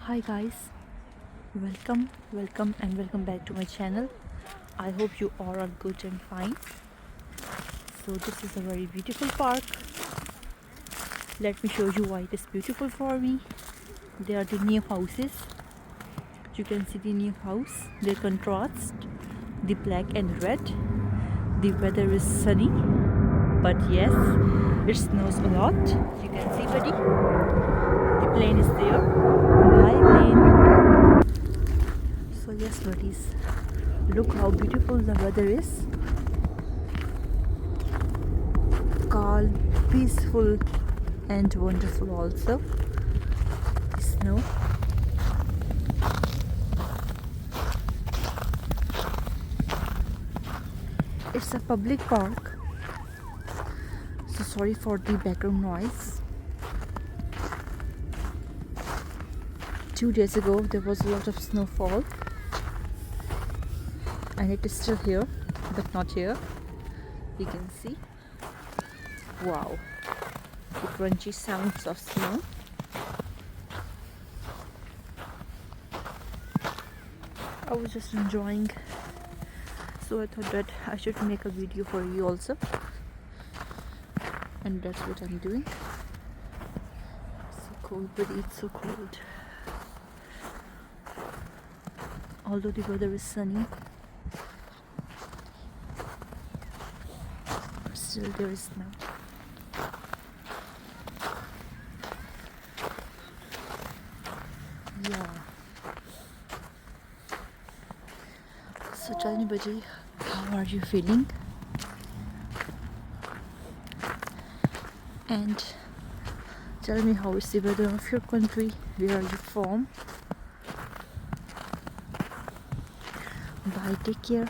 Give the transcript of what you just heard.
Hi guys, welcome back to my channel. I hope you all are good and fine. So this is a very beautiful park. Let me show you why it is beautiful for me. There are the new houses. You can see the new house, their contrast, the black and red. The weather is sunny, but yes, it snows a lot. You can see, buddy. The plane is there. Hi, plane. So yes, buddies, look how beautiful the weather is. Calm, peaceful, and wonderful also. Snow. It's a public park, so sorry for the background noise. 2 days ago there was a lot of snowfall, and it is still here, but not here. You can see. Wow, the crunchy sounds of snow. I was just enjoying, so I thought that I should make a video for you also, and that's what I'm doing. So cold, but it's so cold. Although the weather is sunny, still there is snow. Yeah. So tell me, buddy, how are you feeling? And tell me how is the weather of your country? Where are you from? Bye, take care.